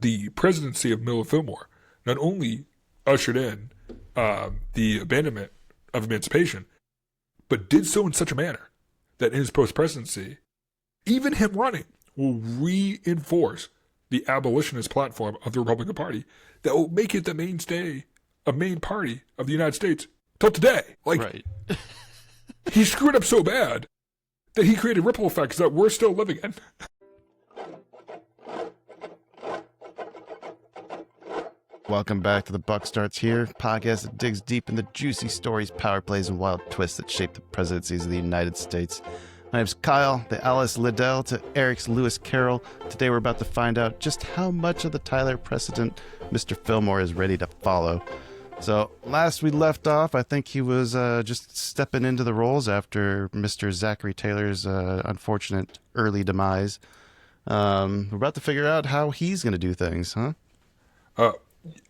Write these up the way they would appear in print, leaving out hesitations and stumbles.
the presidency of Millard Fillmore not only ushered in the abandonment of emancipation, but did so in such a manner that in his post-presidency, even him running will reinforce the abolitionist platform of the Republican Party that will make it the mainstay, a main party of the United States till today. Like, right. He screwed up so bad that he created ripple effects that we're still living in. Welcome back to The Buck Starts Here, podcast that digs deep in the juicy stories, power plays, and wild twists that shape the presidencies of the United States. My name's Kyle, the Alice Liddell to Eric's Lewis Carroll. Today we're about to find out just how much of the Tyler precedent Mr. Fillmore is ready to follow. So last we left off, I think he was just stepping into the roles after Mr. Zachary Taylor's unfortunate early demise. We're about to figure out how he's going to do things, huh?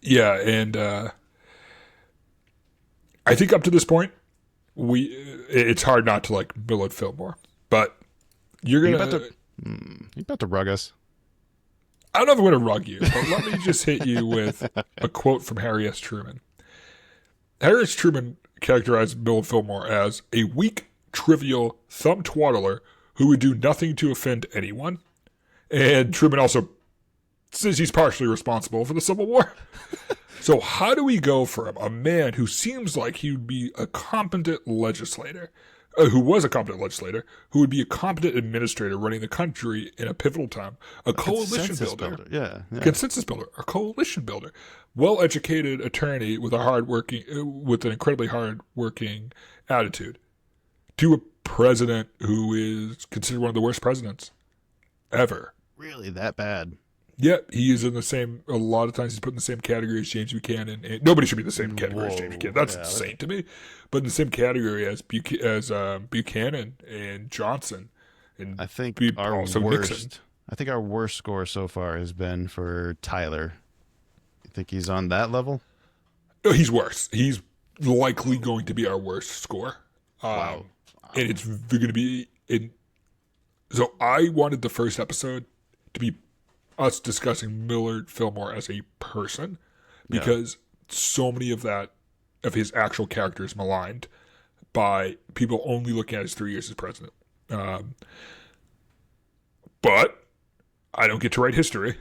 Yeah, and I think up to this point, it's hard not to like Millard Fillmore, but you're about to rug us. I don't know if I'm going to rug you, but let me just hit you with a quote from Harry S. Truman. Harry S. Truman characterized Millard Fillmore as a weak, trivial thumb-twaddler who would do nothing to offend anyone. And Truman also says he's partially responsible for the Civil War. So how do we go from a man who seems like he would be a competent legislator, who was a competent legislator, who would be a competent administrator running the country in a pivotal time, a coalition builder, consensus builder, a coalition builder, well-educated attorney with with an incredibly hard-working attitude, to a president who is considered one of the worst presidents ever. Really, that bad? Yeah, he is in the same. A lot of times he's put in the same category as James Buchanan. And nobody should be in the same category as James Buchanan. That's insane to me. But in the same category as Buchanan and Johnson, and I think also Nixon. I think our worst score so far has been for Tyler. You think he's on that level? No, he's worse. He's likely going to be our worst score. Wow. And it's going to be in. So I wanted the first episode to be us discussing Millard Fillmore as a person, because so many of his actual character is maligned by people only looking at his 3 years as president. But I don't get to write history.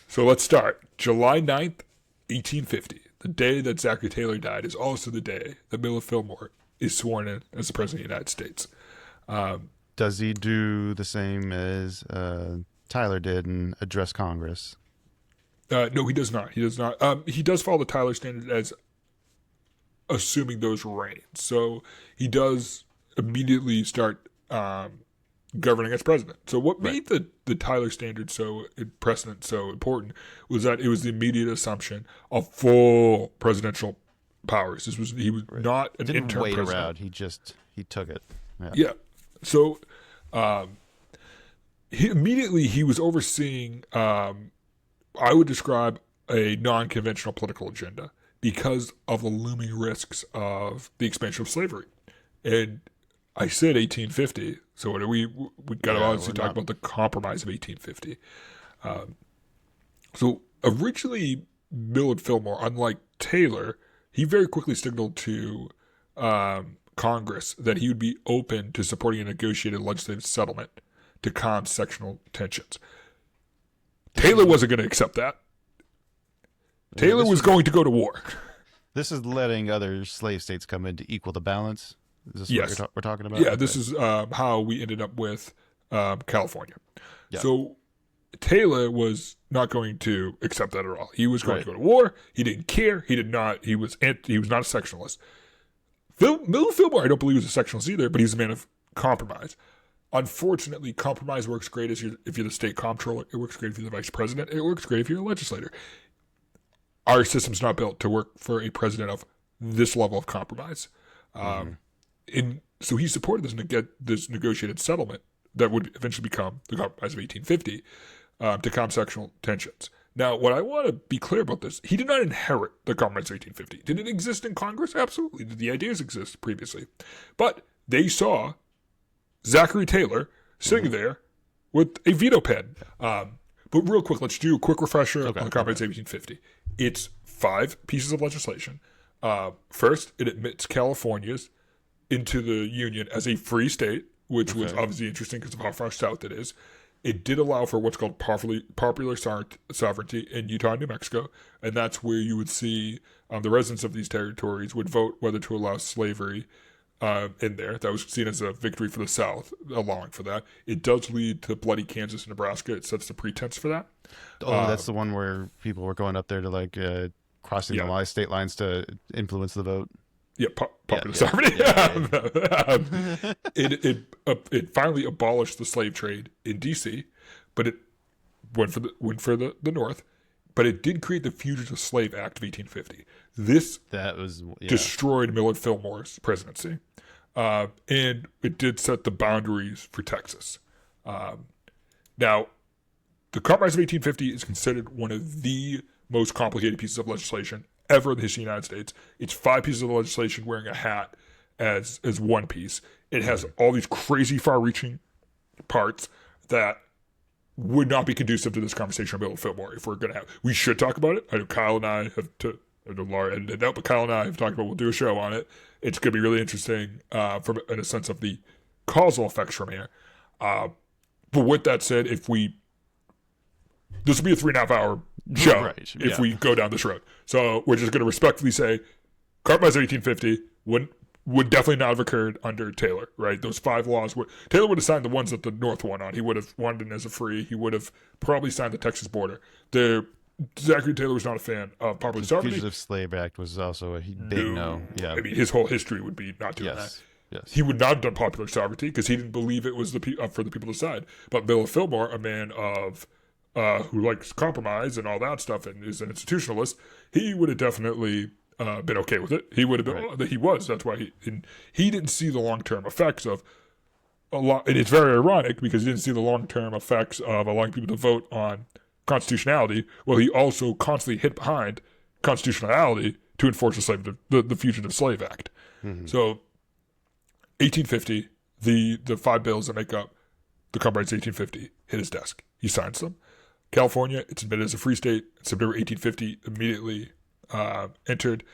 So let's start. July 9th, 1850. The day that Zachary Taylor died is also the day that Millard Fillmore is sworn in as the president of the United States. Does he do the same as Tyler did and address Congress? No, he does not. He does not. He does follow the Tyler standard as assuming those reigns. So he does immediately start governing as president. So what made the Tyler standard precedent so important was that it was the immediate assumption of full presidential powers. He was not an Didn't interim wait president. around. He took it. Yeah. So he was overseeing, I would describe a non-conventional political agenda because of the looming risks of the expansion of slavery. And I said 1850, so we got to obviously talk about the Compromise of 1850. So originally, Millard Fillmore, unlike Taylor, he very quickly signaled to Congress that he would be open to supporting a negotiated legislative settlement to calm sectional tensions. Taylor wasn't going to accept that. Taylor was going to go to war. This is letting other slave states come in to equal the balance? Is this what we're talking about? Yeah, this is how we ended up with California. Yeah. So Taylor was not going to accept that at all. He was going to go to war. He didn't care. He did not. He was not a sectionalist. Millard Fillmore, I don't believe, was a sectionalist either, but he's a man of compromise. Unfortunately, compromise works great if you're the state comptroller. It works great if you're the vice president. It works great if you're a legislator. Our system's not built to work for a president of this level of compromise. So he supported this negotiated settlement that would eventually become the Compromise of 1850 to calm sectional tensions. Now, what I want to be clear about this, he did not inherit the Compromise of 1850. Did it exist in Congress? Absolutely. Did the ideas exist previously? But they saw Zachary Taylor sitting there with a veto pen. But real quick, let's do a quick refresher on the Compromise 1850. It's 5 pieces of legislation. First, it admits California's into the Union as a free state, which was obviously interesting because of how far south it is. It did allow for what's called popular sovereignty in Utah and New Mexico, and that's where you would see the residents of these territories would vote whether to allow slavery in there. That was seen as a victory for the South, allowing for that. It does lead to bloody Kansas and Nebraska. It sets the pretense for that. Oh, that's the one where people were going up there to like crossing the state lines to influence the vote. Yeah, popular sovereignty. It finally abolished the slave trade in D.C., but it went for the North. But it did create the Fugitive Slave Act of 1850. This destroyed Millard Fillmore's presidency, and it did set the boundaries for Texas. Now, the Compromise of 1850 is considered one of the most complicated pieces of legislation ever in the history of the United States. It's 5 pieces of legislation wearing a hat as one piece. It has all these crazy far-reaching parts that would not be conducive to this conversation on Millard Fillmore if we're going to have. We should talk about it. I know Kyle and I have I know Laura edited it out, but Kyle and I have talked about we'll do a show on it. It's going to be really interesting in a sense of the causal effects from here. But with that said, this will be a 3.5-hour show if we go down this road. So we're just going to respectfully say Compromise of 1850 would definitely not have occurred under Taylor, right? Those 5 laws Taylor would have signed the ones that the North won on. He would have wanted it as a free. He would have probably signed the Texas border. Zachary Taylor was not a fan of popular sovereignty. The Fugitive Slave Act was also a big no. Yeah, I mean, his whole history would be not doing that. Yes. He would not have done popular sovereignty because he didn't believe it was for the people to decide. But Millard Fillmore, a man of who likes compromise and all that stuff and is an institutionalist, he would have definitely been okay with it. He would have been. He was. That's why he didn't see the long-term effects of a lot. And it's very ironic because he didn't see the long-term effects of allowing people to vote on constitutionality. Well, he also constantly hid behind constitutionality to enforce the Fugitive Slave Act. Mm-hmm. So, 1850, the 5 bills that make up the Compromise 1850 hit his desk. He signs them. California, it's admitted as a free state. September 1850 immediately entered.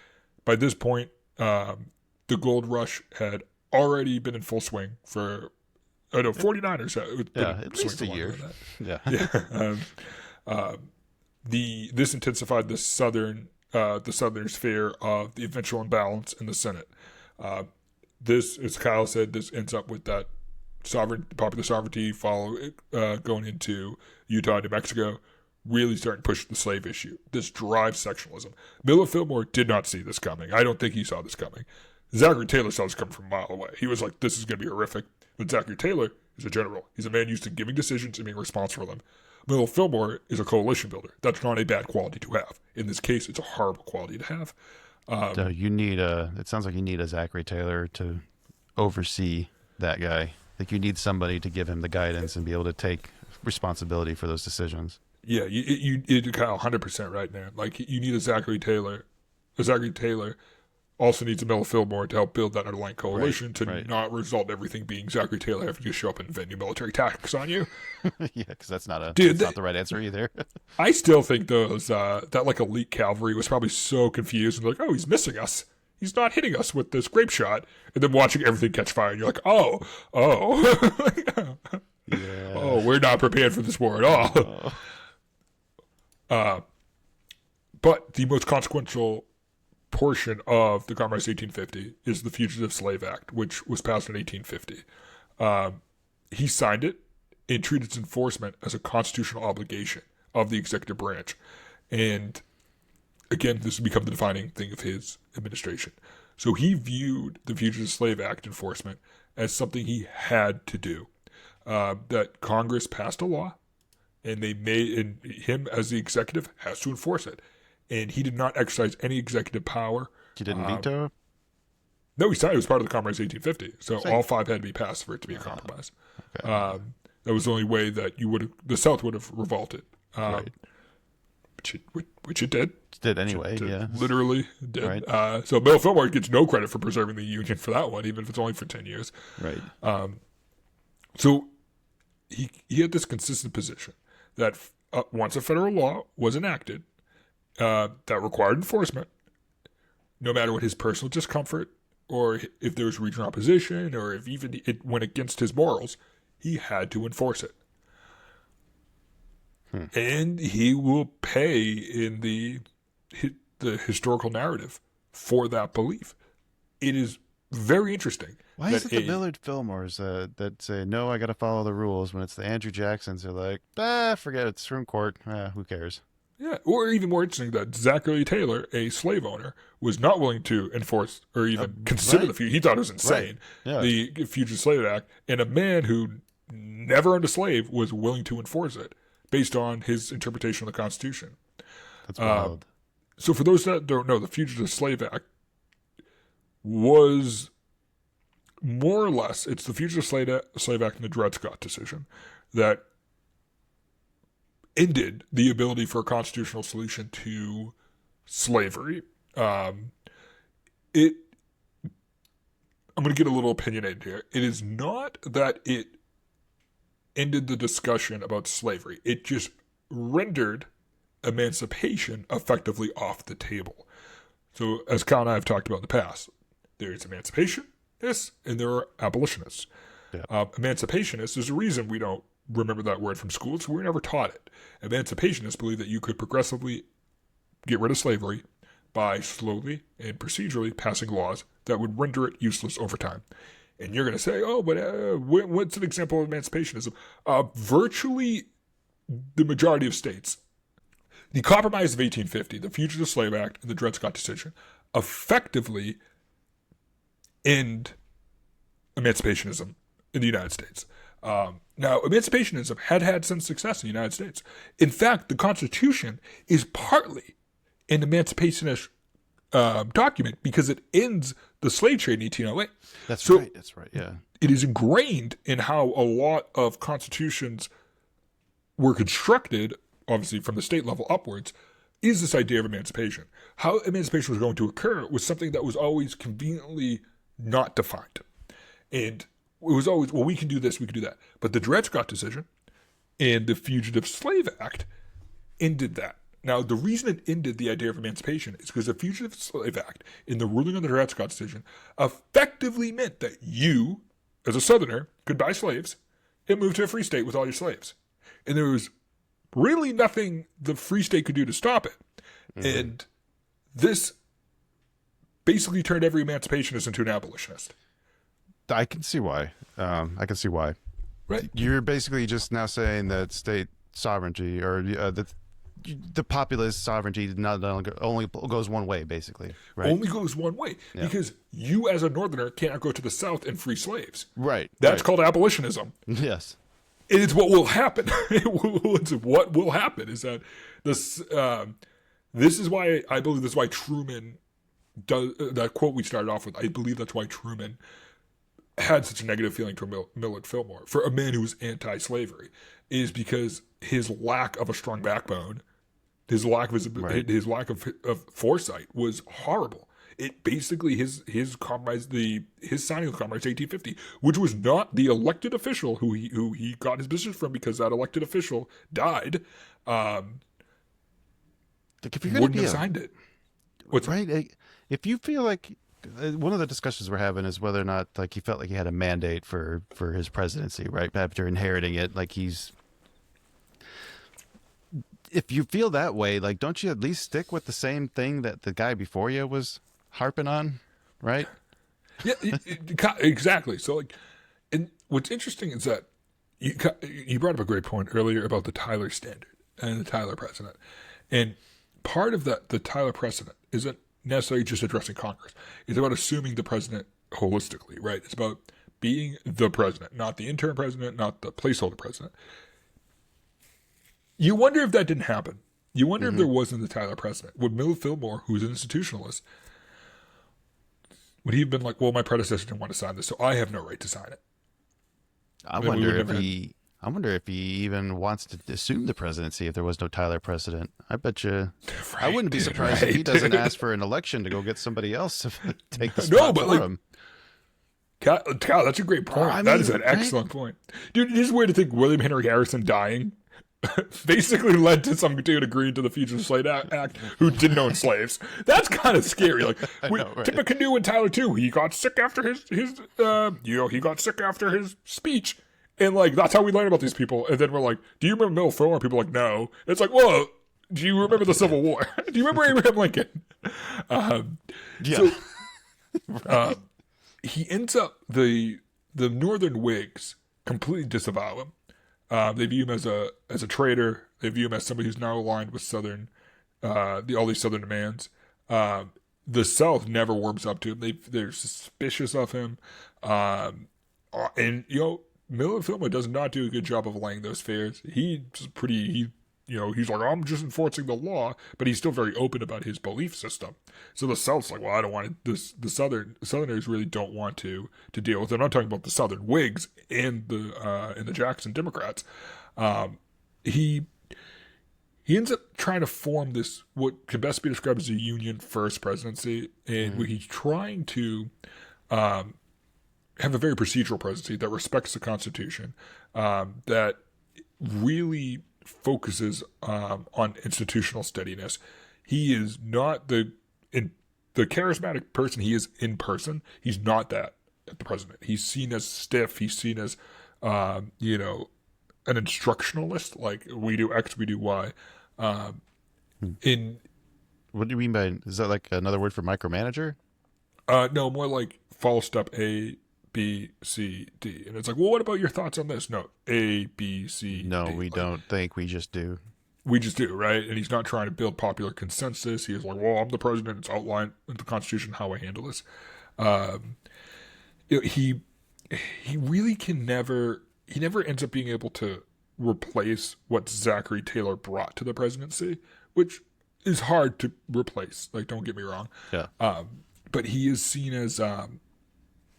By this point, the gold rush had already been in full swing for 49ers. At least a year. This intensified the Southerners' fear of the eventual imbalance in the Senate. This, as Kyle said, this ends up with that popular sovereignty going into Utah and New Mexico, really starting to push the slave issue. This drives sectionalism. Millard Fillmore did not see this coming. I don't think he saw this coming. Zachary Taylor saw this coming from a mile away. He was like, this is going to be horrific. But Zachary Taylor is a general. He's a man used to giving decisions and being responsible for them. Millard Fillmore is a coalition builder. That's not a bad quality to have. In this case, it's a horrible quality to have. So it sounds like you need a Zachary Taylor to oversee that guy. Like you need somebody to give him the guidance and be able to take responsibility for those decisions. Yeah, you Kyle, 100% right, man. Like you need a Zachary Taylor. A Zachary Taylor also needs a Millard Fillmore to help build that underlying coalition not result in everything being Zachary Taylor having to show up and invent new military tactics on you. Yeah, because that's not the right answer either. I still think that like elite cavalry was probably so confused and like, oh, he's missing us. He's not hitting us with this grape shot. And then watching everything catch fire, and you're like, oh, we're not prepared for this war at all. But the most consequential portion of the Compromise 1850 is the Fugitive Slave Act, which was passed in 1850. He signed it and treated its enforcement as a constitutional obligation of the executive branch. And again, this has become the defining thing of his administration. So he viewed the Fugitive Slave Act enforcement as something he had to do. That Congress passed a law, and him as the executive has to enforce it. And he did not exercise any executive power. He didn't veto it? No, he signed it. It was part of the Compromise 1850. So all 5 had to be passed for it to be a compromise. Okay. That was the only way that the South would have revolted. Which it did. It did anyway, yeah. Literally did. Right. So Millard Fillmore gets no credit for preserving the Union for that one, even if it's only for 10 years. Right. So he had this consistent position that once a federal law was enacted that required enforcement, no matter what his personal discomfort or if there was regional opposition or if even it went against his morals, he had to enforce it. And he will pay in the historical narrative for that belief. It is very interesting. Why is it the Millard Fillmores that say, no, I got to follow the rules, when it's the Andrew Jacksons who are like, forget it, Supreme Court, who cares? Yeah, or even more interesting that Zachary Taylor, a slave owner, was not willing to enforce or even consider the he thought it was insane, the Fugitive Slave Act, and a man who never owned a slave was willing to enforce it based on his interpretation of the Constitution. That's wild. So for those that don't know, the Fugitive Slave Act was more or less, it's the Fugitive Slave Act and the Dred Scott decision that ended the ability for a constitutional solution to slavery. I'm going to get a little opinionated here. It is not that it ended the discussion about slavery. It just rendered emancipation effectively off the table. So as Kyle and I have talked about in the past, there's emancipationists and there are abolitionists. Yeah. Emancipationists is a reason we don't remember that word from school. So we were never taught it. Emancipationists believe that you could progressively get rid of slavery by slowly and procedurally passing laws that would render it useless over time. And you're going to say, oh, but what's an example of emancipationism? Virtually the majority of states. The Compromise of 1850, the Fugitive Slave Act, and the Dred Scott decision effectively end emancipationism in the United States. Now, emancipationism had some success in the United States. In fact, the Constitution is partly an emancipationist document because it ends the slave trade in 1808. That's right, yeah. It is ingrained in how a lot of constitutions were constructed, obviously from the state level upwards, is this idea of emancipation. How emancipation was going to occur was something that was always conveniently not defined. And it was always, well, we can do this, we can do that. But the Dred Scott decision and the Fugitive Slave Act ended that. Now, the reason it ended the idea of emancipation is because the Fugitive Slave Act, in the ruling on the Dred Scott decision, effectively meant that you, as a Southerner, could buy slaves and move to a free state with all your slaves. And there was really nothing the free state could do to stop it. Mm-hmm. And this basically turned every emancipationist into an abolitionist. I can see why. Right. You're basically just now saying that state sovereignty or the populist sovereignty only goes one way, basically. Right? Only goes one way because you, as a Northerner, cannot go to the South and free slaves. Right. That's called abolitionism. Yes. It's what will happen. It's what will happen is that this. This is why I believe this is why Truman does that quote we started off with. I believe that's why Truman had such a negative feeling for Millard Fillmore, for a man who was anti-slavery, is because his lack of a strong backbone, his lack of foresight was horrible. It basically his compromise, his signing of the Compromise 1850, which was not the elected official who he got his position from because that elected official died. Wouldn't have signed it. If you feel like one of the discussions we're having is whether or not like he felt like he had a mandate for his presidency, right? After inheriting it, if you feel that way, like, don't you at least stick with the same thing that the guy before you was harping on, right? Yeah, exactly. So and what's interesting is that you brought up a great point earlier about the Tyler standard and the Tyler precedent, and part of that, the Tyler precedent, isn't necessarily just addressing Congress. It's about assuming the president holistically, right? It's about being the president, not the interim president, not the placeholder president. You wonder if that didn't happen. You wonder if there wasn't the Tyler precedent. Would Millard Fillmore, who's an institutionalist, would he have been like, well, my predecessor didn't want to sign this, so I have no right to sign it? I wonder if he even wants to assume the presidency if there was no Tyler precedent. I bet you. Right, I wouldn't be surprised if he doesn't ask for an election to go get somebody else to take the spot for him. God, that's a great point. That is an excellent point. Dude, it is weird to think William Henry Harrison dying basically led to some dude agreeing to the Fugitive Slave Act who didn't own slaves. That's kind of scary. Like Tippecanoe and Tyler too. He got sick after his he got sick after his speech, and like that's how we learn about these people. And then we're like, do you remember Millard Fillmore? People are like, no. It's like, whoa. Do you remember the Civil War? Do you remember Abraham Lincoln? He ends up the Northern Whigs completely disavow him. They view him as a traitor. They view him as somebody who's now aligned with Southern, all these Southern demands. The South never warms up to him. They're suspicious of him. And Millard Fillmore does not do a good job of laying those fears. He's like, I'm just enforcing the law, but he's still very open about his belief system. So the South's like, well, I don't want this. The Southerners really don't want to deal with it. I'm not talking about the Southern Whigs and the Jackson Democrats. He ends up trying to form this, what could best be described as a Union First presidency, and where he's trying to have a very procedural presidency that respects the Constitution, that really focuses on institutional steadiness. He is not the charismatic person he is in person. He's not that at the president. He's seen as stiff. He's seen as an instructionalist. Like, we do X, we do Y. What do you mean by, is that like another word for micromanager? No, more like follow step A, B, C, D. And it's like, well, what about your thoughts on this? No, A, B, C, D. No, we don't think, we just do. We just do, right? And he's not trying to build popular consensus. He's like, well, I'm the president. It's outlined in the Constitution how I handle this. He really he never ends up being able to replace what Zachary Taylor brought to the presidency, which is hard to replace. Like, don't get me wrong. Yeah. But he is seen as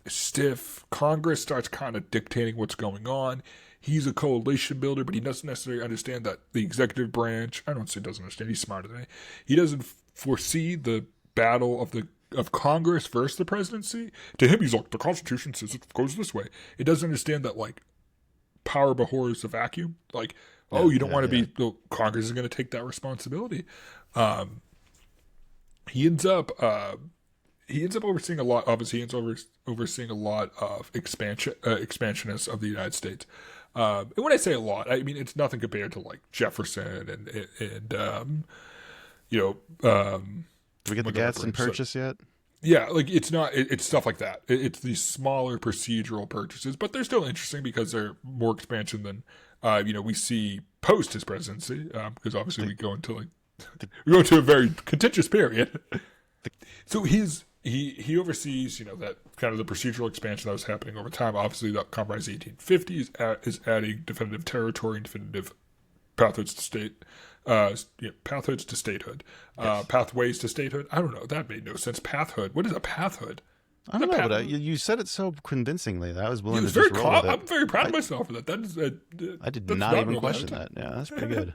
stiff. Congress starts kind of dictating what's going on. He's a coalition builder, but he doesn't necessarily understand that the executive branch, I don't say doesn't understand, he's smarter than me. He doesn't foresee the battle of Congress versus the presidency. To him, he's like, the Constitution says it goes this way. He doesn't understand that, like, power abhors the vacuum. Like, you don't want to be, well, Congress is going to take that responsibility. He ends up overseeing a lot. Obviously, he ends up overseeing a lot of expansionists of the United States. And when I say a lot, I mean it's nothing compared to like Jefferson and Did we get the Gadsden Purchase yet? Yeah, like it's not. It's stuff like that. It's these smaller procedural purchases, but they're still interesting because they're more expansion than we see post his presidency. Because obviously we go into a very contentious period. So he oversees, that kind of the procedural expansion that was happening over time. Obviously, the Compromise 1850 is adding definitive territory and definitive pathways to state, pathways to statehood, yes. Pathways to statehood. I don't know. That made no sense. Pathhood. What is a pathhood? I don't know, but you said it so convincingly that I was willing to just roll with it. I'm very proud of myself for that. That is, I did not even question that. Yeah, that's pretty good.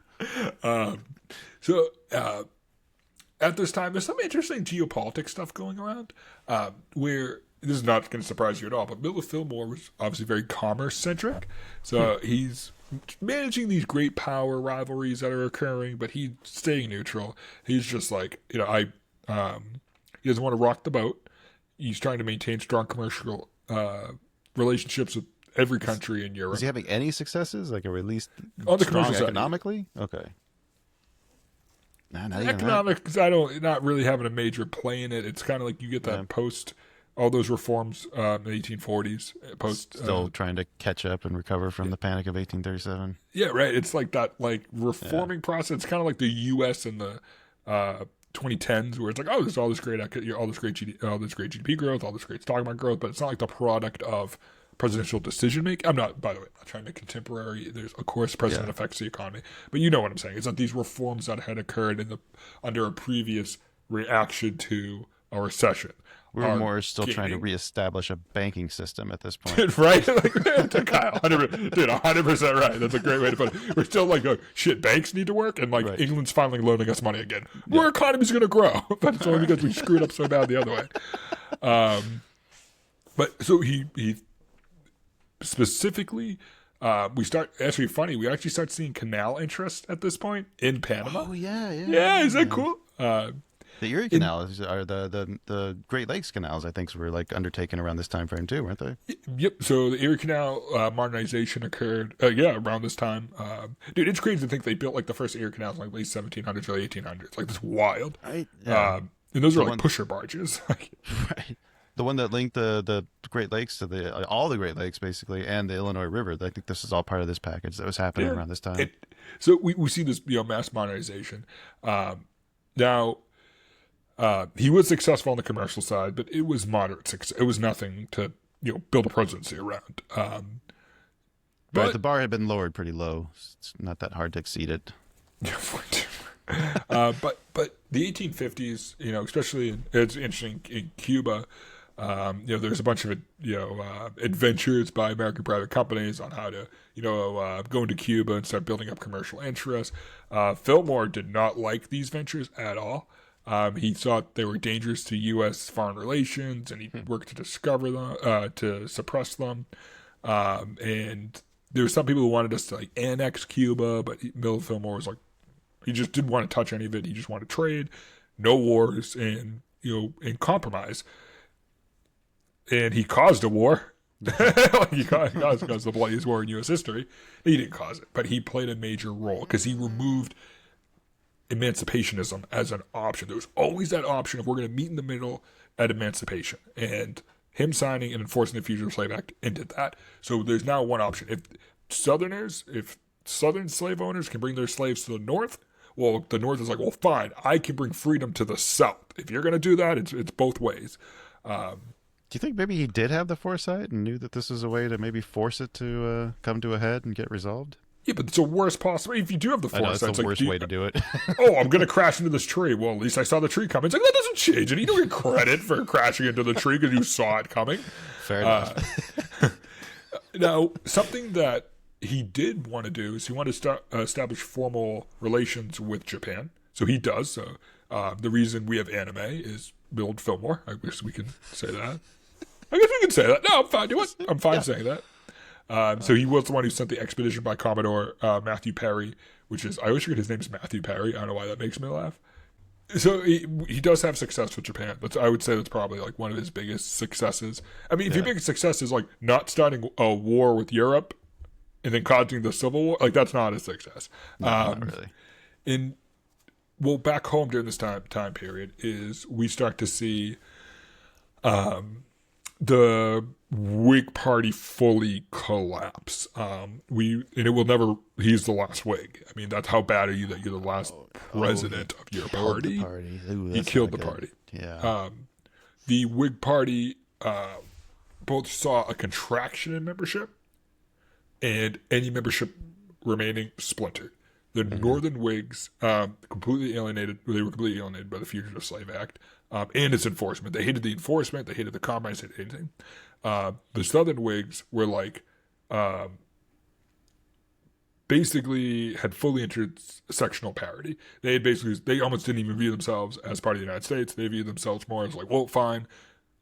At this time, there's some interesting geopolitics stuff going around, where this is not going to surprise you at all, but Millard Fillmore was obviously very commerce-centric. So he's managing these great power rivalries that are occurring, but he's staying neutral. He's just like, he doesn't want to rock the boat. He's trying to maintain strong commercial relationships with every country in Europe. Is he having any successes, like, or at least on the commercial side economically? Okay. Economics, not really having a major play in it. It's kind of like you get that post all those reforms in the 1840s. Still trying to catch up and recover from the Panic of 1837. Yeah, right. It's like that, like reforming process. It's kind of like the U.S. in the 2010s, where it's like, there's all this great GDP growth, all this great stock market growth, but it's not like the product of presidential decision making. I'm not, by the way, not trying to contemporary. There's, of course, president affects the economy, but you know what I'm saying. It's that these reforms that had occurred under a previous reaction to a recession. We're more still trying to reestablish a banking system at this point. Right? Like, 100% right. That's a great way to put it. We're still like, shit, banks need to work, and England's finally loaning us money again. Yeah. Our economy's going to grow, but it's only because we screwed up so bad the other way. But so he specifically, we actually start seeing canal interest at this point in Panama. Oh yeah. Yeah, is that cool? The Erie Canal are the Great Lakes canals. I think were like undertaken around this time frame too, weren't they? Yep. So the Erie Canal modernization occurred, around this time. Dude, it's crazy to think they built like the first Erie Canals in like late 1700s, early 1800s. Like, that's wild. Right. Yeah. And those are like pusher barges. Right. The one that linked the Great Lakes to all the Great Lakes basically, and the Illinois River. I think this is all part of this package that was happening around this time. So we see this mass modernization. Now. He was successful on the commercial side, but it was moderate success. It was nothing to build a presidency around. But the bar had been lowered pretty low. It's not that hard to exceed it. But the 1850s, especially it's interesting in Cuba. There's a bunch of adventures by American private companies on how to go into Cuba and start building up commercial interests. Fillmore did not like these ventures at all. He thought they were dangerous to U.S. foreign relations, and he worked to discover them, to suppress them. And there were some people who wanted us to like annex Cuba, but Millard Fillmore was like, he just didn't want to touch any of it. He just wanted trade, no wars, and compromise. And he caused a war. he caused the bloodiest war in U.S. history. He didn't cause it, but he played a major role because he removed emancipationism as an option. There was always that option of we're going to meet in the middle at emancipation, and him signing and enforcing the Fugitive Slave Act ended that. So there's now one option. If Southern slave owners can bring their slaves to the North, well, the North is like, well, fine, I can bring freedom to the South. If you're going to do that, it's both ways. Do you think maybe he did have the foresight and knew that this was a way to maybe force it to come to a head and get resolved? Yeah, but it's the worst possible. If you do have the foresight, it's the worst way to do it. I'm going to crash into this tree. Well, at least I saw the tree coming. It's like, that doesn't change it. You don't get credit for crashing into the tree because you saw it coming. Fair enough. Now, something that he did want to do is he wanted to establish formal relations with Japan. So he does. So the reason we have anime is Millard Fillmore. I guess we can say that. I guess we can say that. No, I'm fine. I'm fine saying that. So he was the one who sent the expedition by Commodore Matthew Perry, which is, I always forget his name is Matthew Perry. I don't know why that makes me laugh. So he does have success with Japan. But I would say that's probably like one of his biggest successes. I mean, if your biggest success is like not starting a war with Europe and then causing the Civil War, like that's not a success. No, not really. Back home during this time period is we start to see the Whig Party fully collapse. He's the last Whig. I mean, that's how bad are you that you're the last president of your party? He killed the party. Yeah. The Whig Party both saw a contraction in membership and any membership remaining splintered. The Northern Whigs completely alienated. They were completely alienated by the Fugitive Slave Act and its enforcement. They hated the enforcement. They hated the compromise. They hated anything. The Southern Whigs were like basically had fully entered sectional parity. They almost didn't even view themselves as part of the United States. They viewed themselves more as like, well, fine.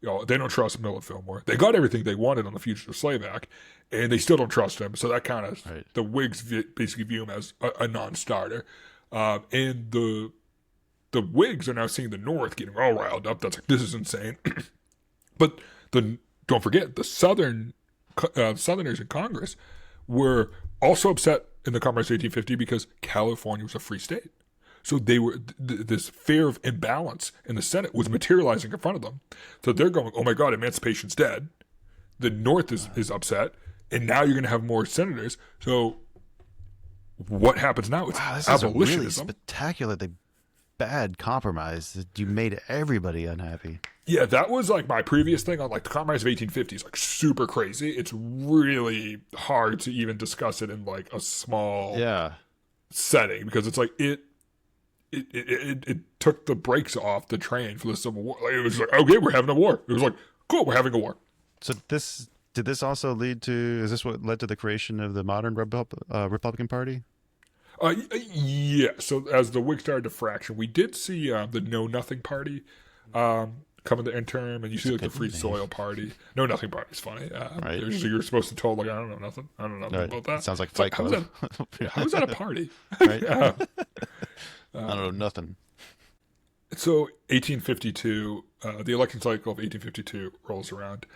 They don't trust Millard Fillmore. They got everything they wanted on the Fugitive Slave Act, and they still don't trust him. So that kind of the Whigs basically view him as a non-starter, and the Whigs are now seeing the North getting all riled up. That's like, this is insane. But don't forget the Southerners in Congress were also upset in the Compromise of 1850 because California was a free state. So they were this fear of imbalance in the Senate was materializing in front of them. So they're going, oh my God, emancipation's dead. The North is upset, and now you're going to have more senators. So what happens now? It's this abolitionism. Is a really spectacularly bad compromise. You made everybody unhappy. Yeah, that was like my previous thing on like the Compromise of 1850 is like super crazy. It's really hard to even discuss it in like a small setting because it's like it took the brakes off the train for the Civil War. Like, it was like, okay, we're having a war. It was like, cool, we're having a war. So did this also lead to? Is this what led to the creation of the modern Republican Party? Yeah. So as the Whigs started to fraction, we did see the Know Nothing Party coming to interim, and you see like the Free Soil Party. No, Nothing Party's funny. Right. So you're supposed to tell like I don't know nothing. I don't know nothing about that. Sounds like Fight Club. How is that a party? Right. I don't know nothing. So 1852, the election cycle of 1852 rolls around.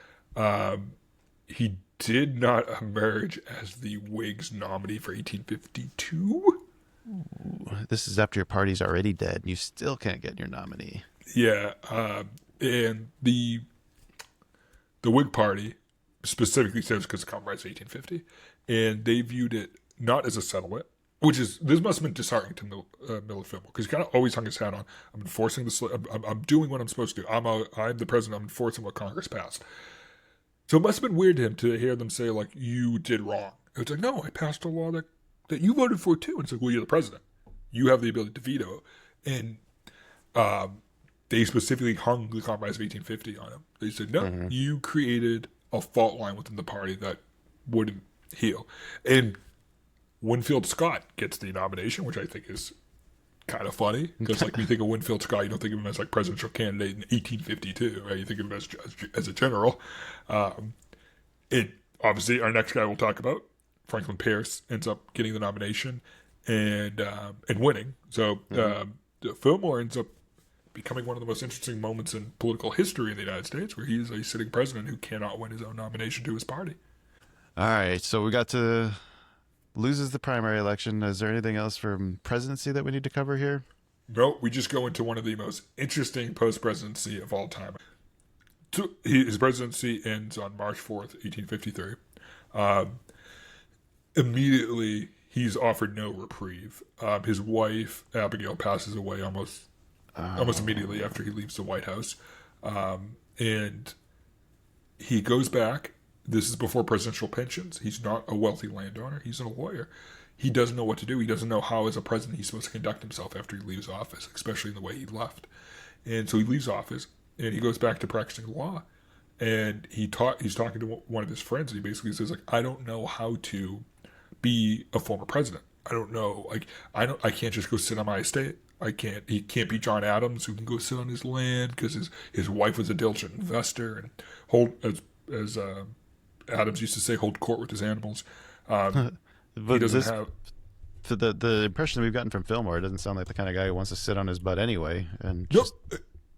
He did not emerge as the Whigs' nominee for 1852. This is after your party's already dead and you still can't get your nominee. Yeah, and the Whig Party specifically says because of Compromise 1850, and they viewed it not as a settlement, this must have been disheartening to Millard Fillmore because he kind of always hung his hat on, I'm enforcing I'm doing what I'm supposed to do. I'm the president. I'm enforcing what Congress passed. So it must have been weird to him to hear them say like you did wrong. It's like no, I passed a law that you voted for too. And it's like well, you're the president. You have the ability to veto, and they specifically hung the Compromise of 1850 on him. They said, no, you created a fault line within the party that wouldn't heal. And Winfield Scott gets the nomination, which I think is kind of funny. Because like when you think of Winfield Scott, you don't think of him as like presidential candidate in 1852, right? You think of him as a general. Obviously, our next guy we'll talk about, Franklin Pierce, ends up getting the nomination and winning. So Fillmore ends up becoming one of the most interesting moments in political history in the United States, where he is a sitting president who cannot win his own nomination to his party. All right, so we got to loses the primary election. Is there anything else from presidency that we need to cover here? No, we just go into one of the most interesting post-presidency of all time. So his presidency ends on March 4th, 1853. Immediately, he's offered no reprieve. His wife, Abigail, passes away almost immediately after he leaves the White House. And he goes back. This is before presidential pensions. He's not a wealthy landowner. He's a lawyer. He doesn't know what to do. He doesn't know how, as a president, he's supposed to conduct himself after he leaves office, especially in the way he left. And so he leaves office, and he goes back to practicing law. And he's talking to one of his friends, and he basically says, like, I don't know how to be a former president. I don't know. Like, I can't just go sit on my estate. He can't be John Adams, who can go sit on his land because his wife was a diligent investor and hold, as Adams used to say, hold court with his animals. He doesn't have... The impression that we've gotten from Fillmore, it doesn't sound like the kind of guy who wants to sit on his butt anyway. And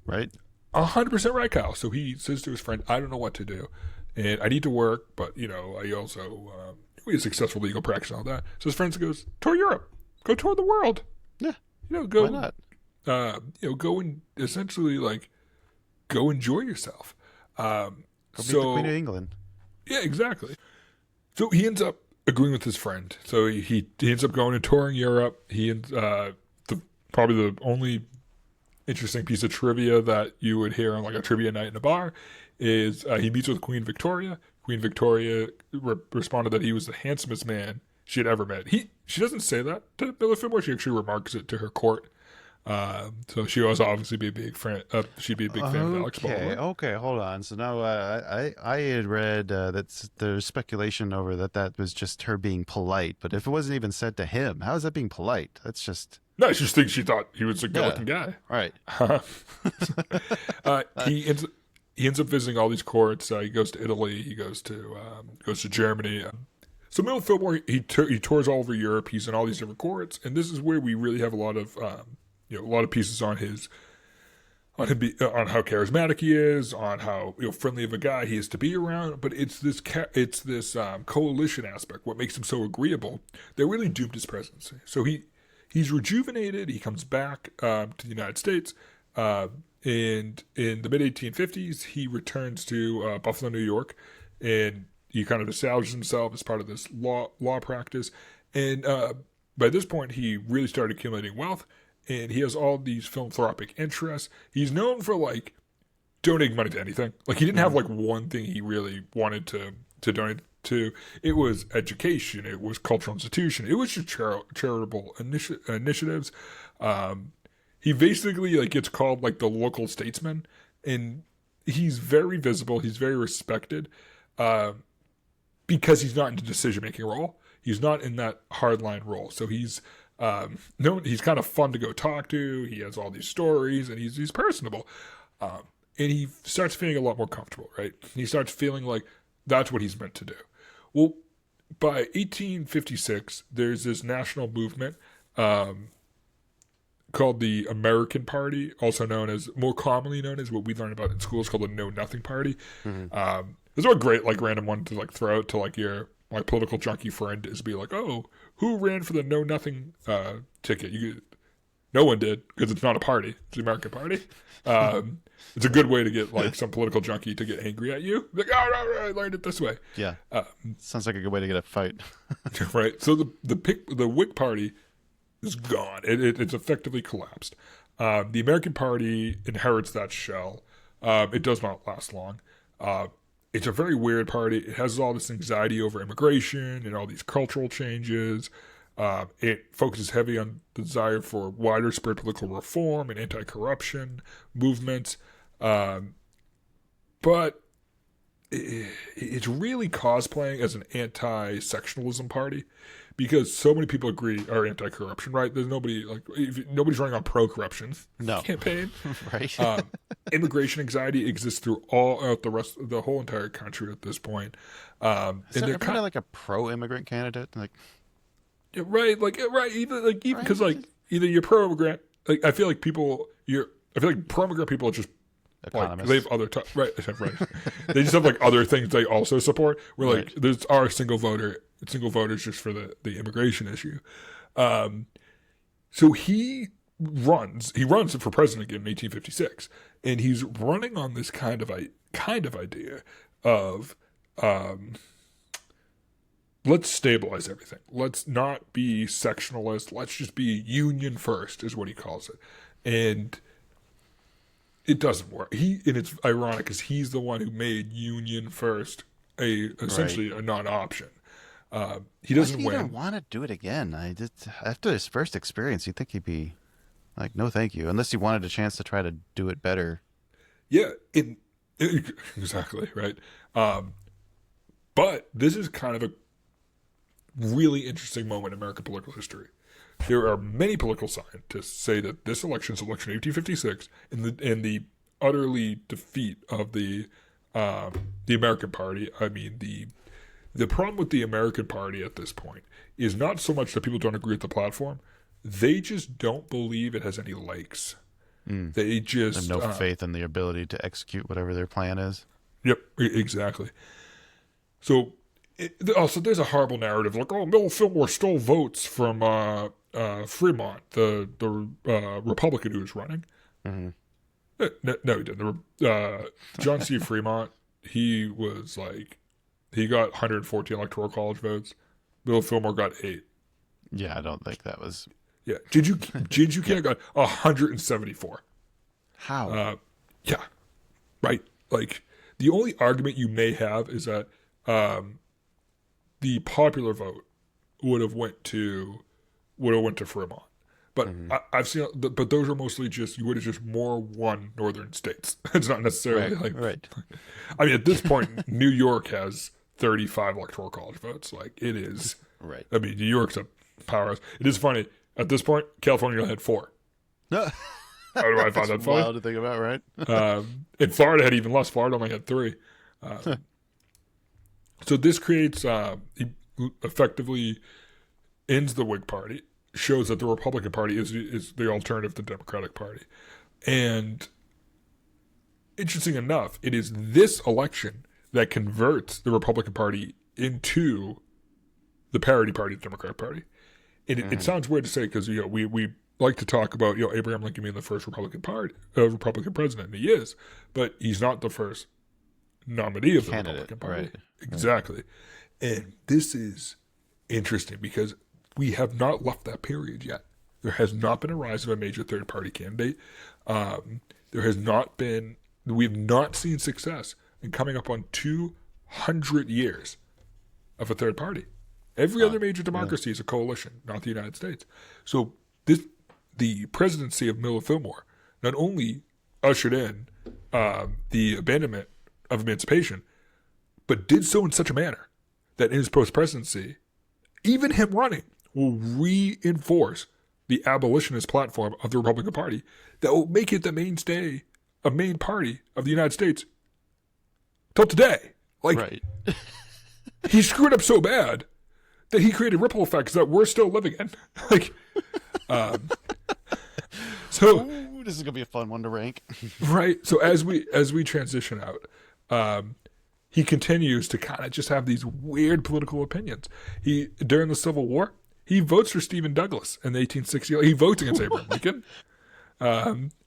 right? 100% right, Kyle. So he says to his friend, I don't know what to do. And I need to work, but, I also... we have successful legal practice and all that. So his friend goes, tour Europe. Go tour the world. Yeah. Go... Why not? Go and essentially, like, go enjoy yourself. Go meet the Queen of England. Yeah, exactly. So he ends up agreeing with his friend. So he ends up going and touring Europe. Probably the only interesting piece of trivia that you would hear on like a trivia night in a bar is he meets with Queen Victoria. Queen Victoria responded that he was the handsomest man she had ever met. She doesn't say that to Millard Fillmore. She actually remarks it to her court. So she was obviously be a big fan. She'd be a big fan of Alex Baldwin. Okay, hold on. So now I had read that there's speculation over that was just her being polite. But if it wasn't even said to him, how is that being polite? That's just... No, I just think she thought he was a good-looking guy. Right. He ends up visiting all these courts. He goes to Italy. He goes to Germany. So Millard Fillmore, he tours all over Europe. He's in all these different courts, and this is where we really have a lot of pieces on how charismatic he is, on how friendly of a guy he is to be around. But it's this coalition aspect, what makes him so agreeable. That really doomed his presidency. So he's rejuvenated. He comes back to the United States, and in the mid 1850s, he returns to Buffalo, New York, and he kind of establishes himself as part of this law practice. And by this point, he really started accumulating wealth. And he has all these philanthropic interests. He's known for, like, donating money to anything. Like, he didn't have, like, one thing he really wanted to donate to. It was education. It was cultural institution. It was just charitable initiatives. He basically, like, gets called, like, the local statesman. And he's very visible. He's very respected because he's not in the decision-making role. He's not in that hardline role. So he's... he's kind of fun to go talk to. He has all these stories, and he's personable. and he starts feeling a lot more comfortable, right? He starts feeling like that's what he's meant to do. Well, by 1856, there's this national movement called the American Party, also more commonly known as what we learn about in schools called the Know Nothing Party. Mm-hmm. This is a great random one to throw out to your political junkie friend, is be like, oh, who ran for the Know Nothing ticket? No one did, because it's not a party. It's the American Party. It's a good way to get some political junkie to get angry at you. Like, oh, no, I learned it this way. Yeah, sounds like a good way to get a fight. Right. So the Whig Party is gone. It's effectively collapsed. The American Party inherits that shell. It does not last long. It's a very weird party. It has all this anxiety over immigration and all these cultural changes. It focuses heavy on the desire for wider spread political reform and anti-corruption movements. But it's really cosplaying as an anti-sectionalism party, because so many people agree are anti-corruption, right? There's nobody's running on pro-corruption campaign. Right. Immigration anxiety exists throughout the whole entire country at this point. Is there ever a pro-immigrant candidate? Yeah, right, even because either you're pro-immigrant, I feel like pro-immigrant people are just economists. They have other right. They just have other things they also support. Where there's our single voters just for the immigration issue. So he runs for president again in 1856, and he's running on this kind of idea of let's stabilize everything. Let's not be sectionalist. Let's just be union first, is what he calls it. And it doesn't work. And it's ironic because he's the one who made union first essentially a non-option. He doesn't win. He didn't want to do it again. After his first experience, you'd think he'd be like, no, thank you, unless he wanted a chance to try to do it better. Yeah, exactly right. But this is kind of a really interesting moment in American political history. There are many political scientists say that this election of 1856 and the utterly defeat of the American Party. I mean, the problem with the American Party at this point is not so much that people don't agree with the platform; they just don't believe it has any legs. They just have no faith in the ability to execute whatever their plan is. Yep, exactly. So. Also, there's a horrible narrative Millard Fillmore stole votes from Fremont, the Republican who was running. Mm-hmm. No, he didn't. John C. Fremont, he got 114 electoral college votes. Millard Fillmore got 8. Yeah, I don't think that was. Yeah, J.J. got 174. How? Yeah, right. The only argument you may have is that the popular vote would have went to Fremont, but I've seen. But those are mostly just you would have just more won northern states. It's not necessarily right. I mean, at this point, New York has 35 electoral college votes. It is right. I mean, New York's a powerhouse. It is funny at this point. California had 4. How do I find that funny? Wild to think about, right? And Florida had even less. Florida only had 3. So this creates, effectively ends the Whig Party, shows that the Republican Party is the alternative to the Democratic Party. And interesting enough, it is this election that converts the Republican Party into the parody party, the Democratic Party. And it sounds weird to say because, we like to talk about, Abraham Lincoln being the first Republican president, and he is, but he's not the first nominee of the Republican Party. Right. Exactly. And this is interesting because we have not left that period yet. There has not been a rise of a major third party candidate. We have not seen success in coming up on 200 years of a third party. Every other major democracy is a coalition, not the United States. So the presidency of Millard Fillmore not only ushered in the abandonment of emancipation, but did so in such a manner that in his post-presidency, even him running will reinforce the abolitionist platform of the Republican Party that will make it the mainstay a main party of the United States till today. Like, Right. he screwed up so bad that he created ripple effects that we're still living in. Like, so Ooh, this is gonna be a fun one to rank. right. So as we transition out, he continues to kind of just have these weird political opinions. He during the Civil War, he votes for Stephen Douglas in the 1860. He votes against Abraham Lincoln.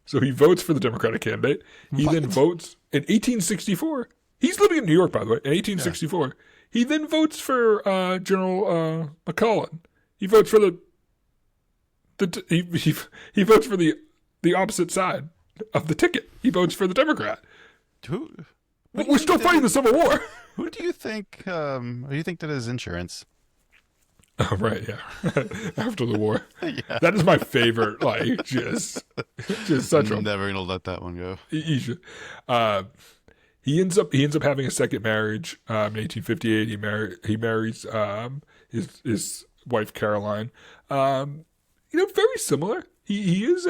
So he votes for the Democratic candidate. He then votes in 1864. He's living in New York, by the way. In 1864, he then votes for General McClellan. He votes for he votes for the opposite side of the ticket. He votes for the Democrat. We're still fighting the Civil War. Who do you think? Who do you think did his insurance? Oh, right, yeah. After the war. Yeah. That is my favorite, like, just such I'm a... never gonna let that one go. He should. He ends up having a second marriage in 1858. He marries his wife Caroline. Very similar. He is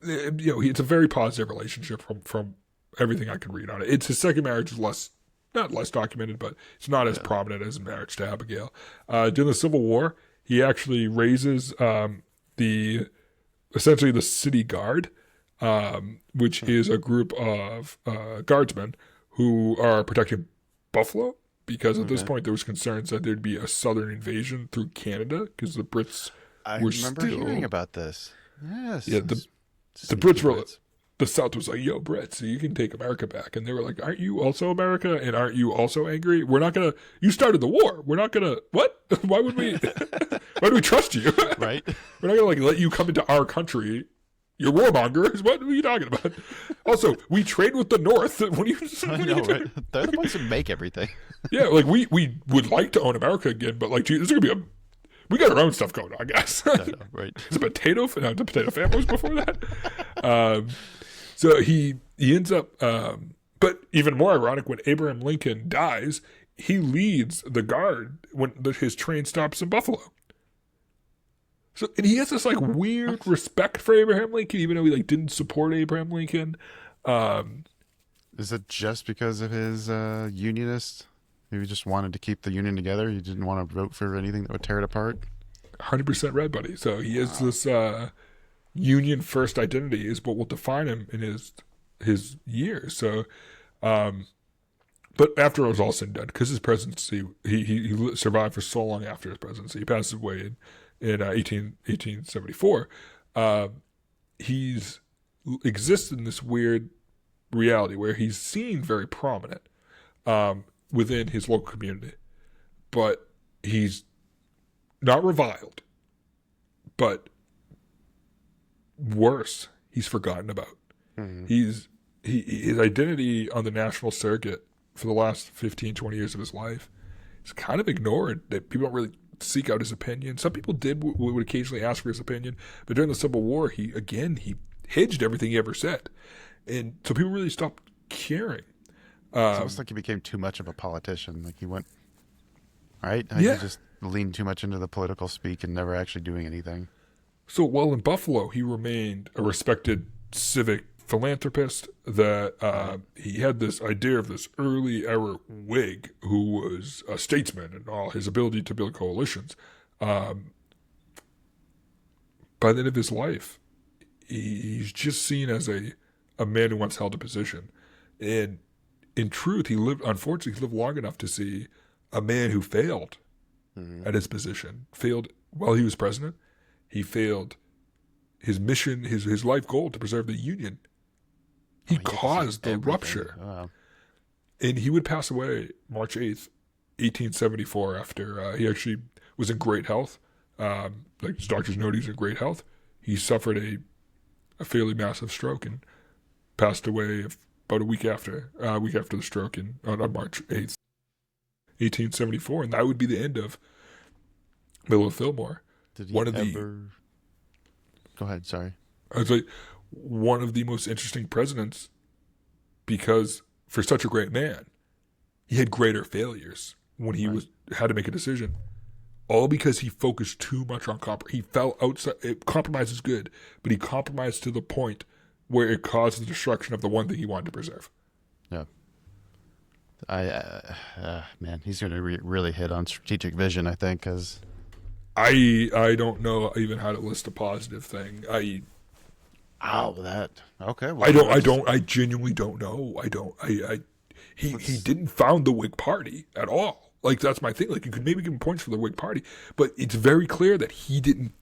it's a very positive relationship from everything I can read on it. It's his second marriage is not less documented, but it's not as prominent as a marriage to Abigail. During the Civil War, he actually raises essentially the city guard, which is a group of guardsmen who are protecting Buffalo, because at this point there was concerns that there'd be a southern invasion through Canada because the Brits were remember hearing about this. Yes. Yeah, the Brits were... The South was like, yo, Brits, you can take America back. And they were like, aren't you also America? And aren't you also angry? We're not going to... You started the war. We're not going to... What? Why would we... Why do we trust you? Right. We're not going to let you come into our country. You're warmongers. What are you talking about? Also, we trade with the North. What do you... I know, right? They're the ones who make everything. Yeah, like, we would like to own America again, but, like, this is going to be we got our own stuff going on, guys. I know, right. It's a potato families before that. So he ends up, but even more ironic, when Abraham Lincoln dies, he leads the guard when his train stops in Buffalo. So, and he has this like weird respect for Abraham Lincoln, even though he didn't support Abraham Lincoln. Is it just because of his unionist? He just wanted to keep the Union together. He didn't want to vote for anything that would tear it apart. 100% red, buddy. So he has this Union first identity is what will define him in his years. So, but after it was all said and done, because his presidency, he survived for so long after his presidency. He passed away in 1874. He's exists in this weird reality where he's seen very prominent within his local community, but he's not reviled, but worse, he's forgotten about. Mm-hmm. His identity on the national circuit for the last 15, 20 years of his life is kind of ignored. That people don't really seek out his opinion. Some people would occasionally ask for his opinion, but during the Civil War, he hedged everything he ever said, and so people really stopped caring. It's almost like he became too much of a politician. Like he went, right? He just leaned too much into the political speak and never actually doing anything. So while in Buffalo, he remained a respected civic philanthropist. That he had this idea of this early era Whig who was a statesman and all his ability to build coalitions. By the end of his life, he's just seen as a man who once held a position. And in truth, he lived long enough to see a man who failed at his position, failed while he was president. He failed his mission, his life goal to preserve the Union. He caused the rupture. Wow. And he would pass away March 8th, 1874, after he actually was in great health. Like his doctors noted, he was in great health. He suffered a fairly massive stroke and passed away about a week after the stroke on March 8th, 1874. And that would be the end of Millard Fillmore. Did he Go ahead, sorry. I was like, one of the most interesting presidents, because for such a great man, he had greater failures when he had to make a decision. All because he focused too much on compromise. He fell outside. Compromise is good, but he compromised to the point where it caused the destruction of the one thing he wanted to preserve. Yeah. Man, he's going to really hit on strategic vision, I think, because I don't know even how to list a positive thing. okay. Well, I genuinely don't know. He didn't found the Whig Party at all. Like, that's my thing. Like, you could maybe give him points for the Whig Party, but it's very clear that he didn't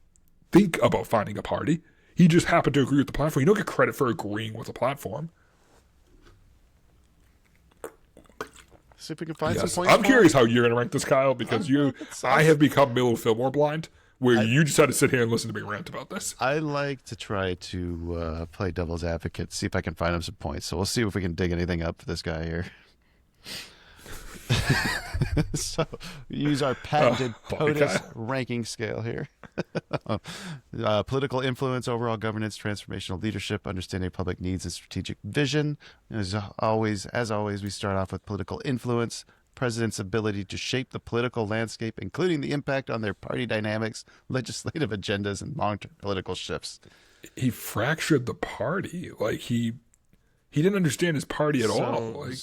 think about finding a party. He just happened to agree with the platform. You don't get credit for agreeing with the platform. See if we can find some points. I'm curious how you're going to rank this, Kyle, because I have become Millard Fillmore blind, where you just had to sit here and listen to me rant about this. I like to try to play devil's advocate, see if I can find him some points. So we'll see if we can dig anything up for this guy here. So use our patented POTUS ranking scale here. Political influence, overall governance, transformational leadership, understanding public needs and strategic vision. As always, we start off with political influence. President's ability to shape the political landscape, including the impact on their party dynamics, legislative agendas, and long-term political shifts. He fractured the party. Like, he didn't understand his party at all. Like,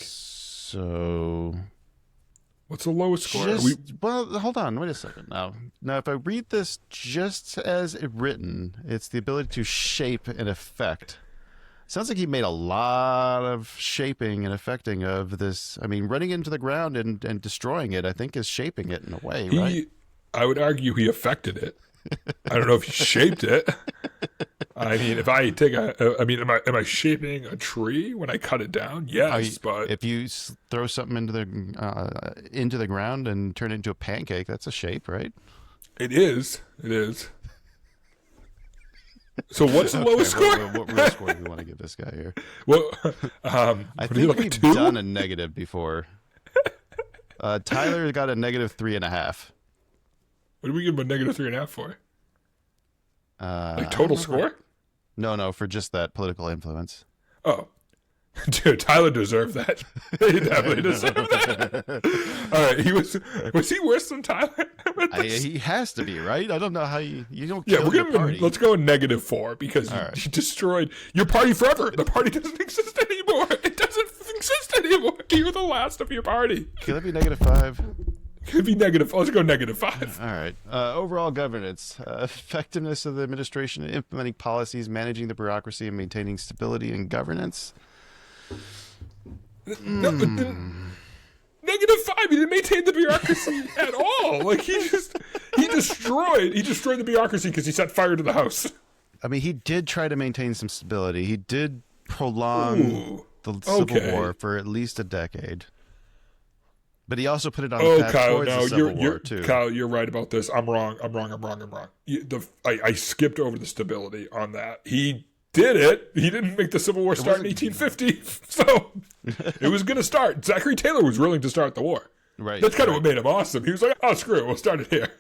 what's the lowest score? Well, hold on. Wait a second. Now, if I read this just as it written, it's the ability to shape and affect. Sounds like he made a lot of shaping and affecting of this. I mean, running into the ground and destroying it, I think, is shaping it in a way, right? I would argue he affected it. I don't know if he shaped it. I mean, if I take am I shaping a tree when I cut it down? Yes, but if you throw something into the ground and turn it into a pancake, that's a shape, right? It is. So what's the lowest score? What real score do we want to give this guy here? Well, I think we've done a negative before. Tyler got a -3.5. What do we give him a -3.5 for? Like total score? No, for just that political influence. Oh. Dude, Tyler deserved that. He definitely deserved that. All right, was he worse than Tyler? He has to be, right? I don't know how you don't. Yeah, kill your party. Let's go -4 because you destroyed your party forever. The party doesn't exist anymore. It doesn't exist anymore. You're the last of your party. Can it be -5? Could be negative. Let's go -5. All right. Overall governance, effectiveness of the administration in implementing policies, managing the bureaucracy, and maintaining stability and governance. No, but -5. He didn't maintain the bureaucracy at all. Like he destroyed the bureaucracy because he set fire to the house. I mean, he did try to maintain some stability. He did prolong the Civil War for at least a decade. But he also put it on the path towards the Civil War, too. Kyle, you're right about this. I'm wrong. I skipped over the stability on that. He did it. He didn't make the Civil War start in 1850. So it was going to start. Zachary Taylor was willing to start the war. Right. That's kind of what made him awesome. He was like, oh, screw it. We'll start it here.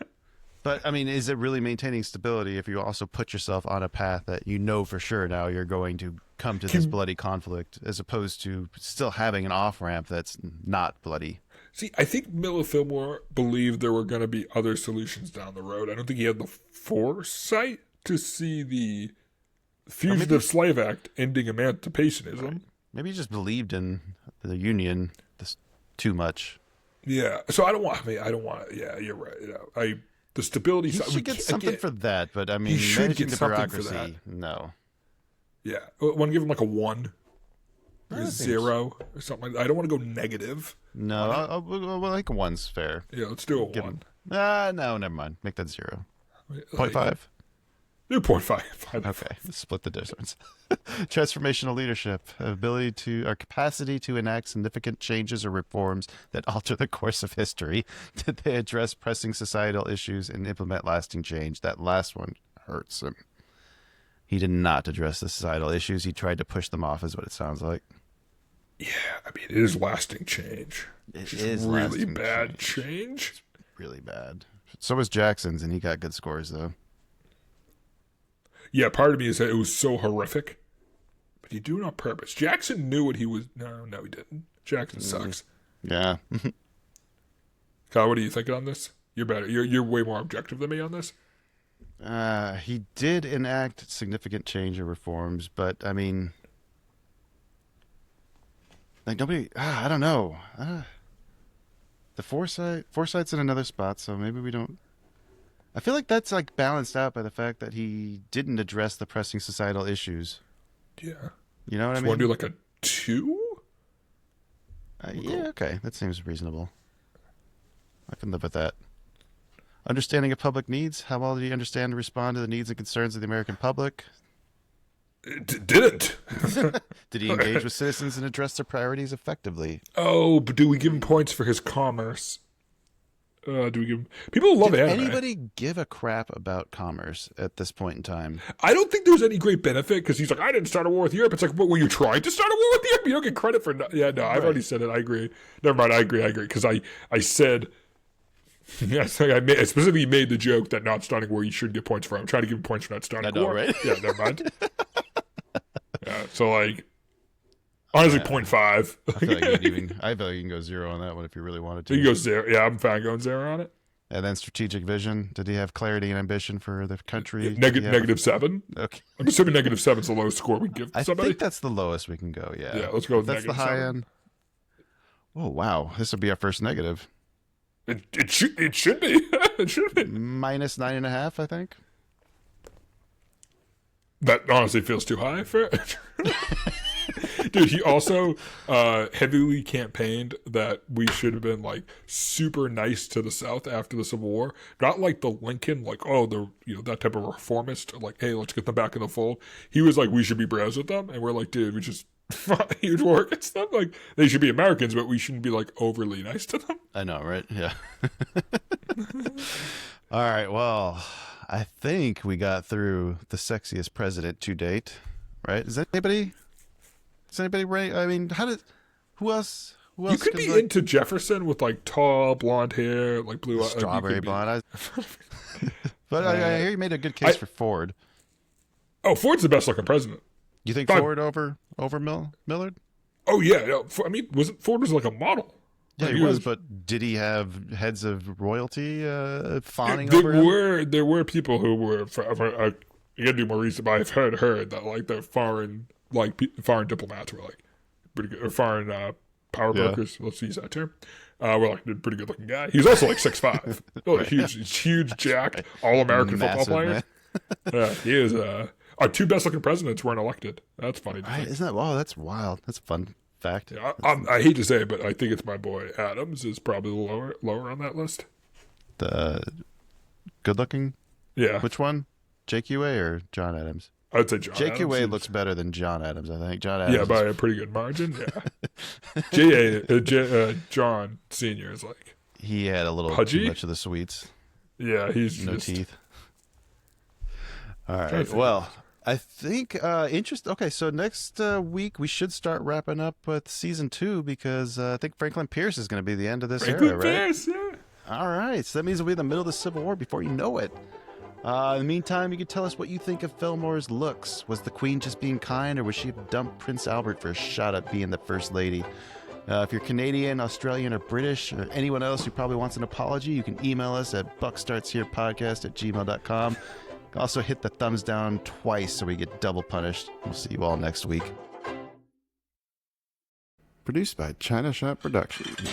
But, I mean, is it really maintaining stability if you also put yourself on a path that you know for sure now you're going to come to this bloody conflict, as opposed to still having an off-ramp that's not bloody? See, I think Millard Fillmore believed there were going to be other solutions down the road. I don't think he had the foresight to see the Fugitive Slave Act ending emancipationism. Right. Maybe he just believed in the Union too much. Yeah. So I don't want. Yeah, you're right. The stability side. He should get something for that, but I mean, he should get something for that. No. Yeah. I want to give him like a 1. Or 0 or something like that. I don't want to go negative. No, well, like a 1's fair. Yeah, let's do a 1. No, never mind. Make that 0. 0.5? Do 0.5. Okay, split the difference. Transformational leadership, our capacity to enact significant changes or reforms that alter the course of history. Did they address pressing societal issues and implement lasting change? That last one hurts him. He did not address the societal issues. He tried to push them off, is what it sounds like. Yeah, I mean, it is lasting change. It is really bad change. It's really bad. So was Jackson's, and he got good scores, though. Yeah, part of me is that it was so horrific. But he did it on purpose. Jackson knew what he was... No, he didn't. Jackson sucks. Yeah. Kyle, what are you thinking on this? You're better. You're way more objective than me on this. He did enact significant change or reforms, but I mean, like nobody. I don't know. The foresight's in another spot, so maybe we don't. I feel like that's like balanced out by the fact that he didn't address the pressing societal issues. Yeah. You know what I mean? Want to do like a 2? Yeah, okay. That seems reasonable. I can live with that. Understanding of public needs. How well did he understand and respond to the needs and concerns of the American public? It didn't. Did he engage with citizens and address their priorities effectively? Oh, but do we give him points for his commerce? Do we give him... People love anime. Anybody give a crap about commerce at this point in time? I don't think there's any great benefit because he's like, I didn't start a war with Europe. It's like, what, were you trying to start a war with Europe? You don't get credit for... Yeah, no, I've already said it. I agree. Never mind. I agree. Because I said... Yes, I specifically made the joke that not starting a war you should get points for. I'm trying to give him points for not starting a war. Right? Yeah, never mind. Yeah, so like... Honestly, 0.5. I feel like you can go 0 on that one if you really wanted to. You can go 0. Yeah, I'm fine going 0 on it. And then strategic vision. Did he have clarity and ambition for the country? -7. Okay. I'm assuming -7 is the lowest score we can give somebody. I think that's the lowest we can go, yeah. Yeah, let's go with that's the high -7. end. Oh, wow. This will be our first negative. It should be. It should be. -9.5, I think. That honestly feels too high for Dude, he also heavily campaigned that we should have been like super nice to the South after the Civil War. Not like the Lincoln, like, oh, that type of reformist, like, hey, let's get them back in the fold. He was like, we should be bros with them, and we're like, dude, we just fought a huge war against them. Like, they should be Americans, but we shouldn't be like overly nice to them. I know, right? Yeah. All right, well, I think we got through the sexiest president to date, right? Is anybody right? I mean, who else? You could be into Jefferson with like tall blonde hair, like blue eyes. Strawberry blonde eyes. But I hear you made a good case for Ford. Oh, Ford's the best looking president. You think Ford over Millard? Oh yeah. I mean, Ford was like a model. Yeah, he was. But did he have heads of royalty fawning over him? There were people who were. You gotta do more research. But I've heard that like the foreign diplomats were like pretty good, or foreign power brokers. Let's use that term. Were like a pretty good looking guy. He's also like 6'5". Right. huge jacked, all American football player. Yeah, he is. Our 2 best looking presidents weren't elected. That's funny. Right? Isn't that? Wow, that's wild. That's a fun fact. Yeah, I hate to say it, but I think it's my boy Adams is probably lower on that list. The good looking. Yeah. Which one? JQA or John Adams? I'd say John JQA Adams. looks better than John Adams, I think. John Adams. Yeah, by a pretty good margin. Yeah. John Senior is like he had a little pudgy. too much of the sweets. Yeah, he's no just... teeth. All right. Well, I think Okay, so next week we should start wrapping up with season 2 because I think Franklin Pierce is going to be the end of this era, right? Pierce, yeah. All right, so that means we'll be in the middle of the Civil War before you know it. In the meantime, you can tell us what you think of Fillmore's looks. Was the Queen just being kind, or was she dump Prince Albert for a shot at being the First Lady? If you're Canadian, Australian, or British, or anyone else who probably wants an apology, you can email us at buckstartsherepodcast@gmail.com. Also hit the thumbs down twice so we get double punished. We'll see you all next week. Produced by China Shop Productions.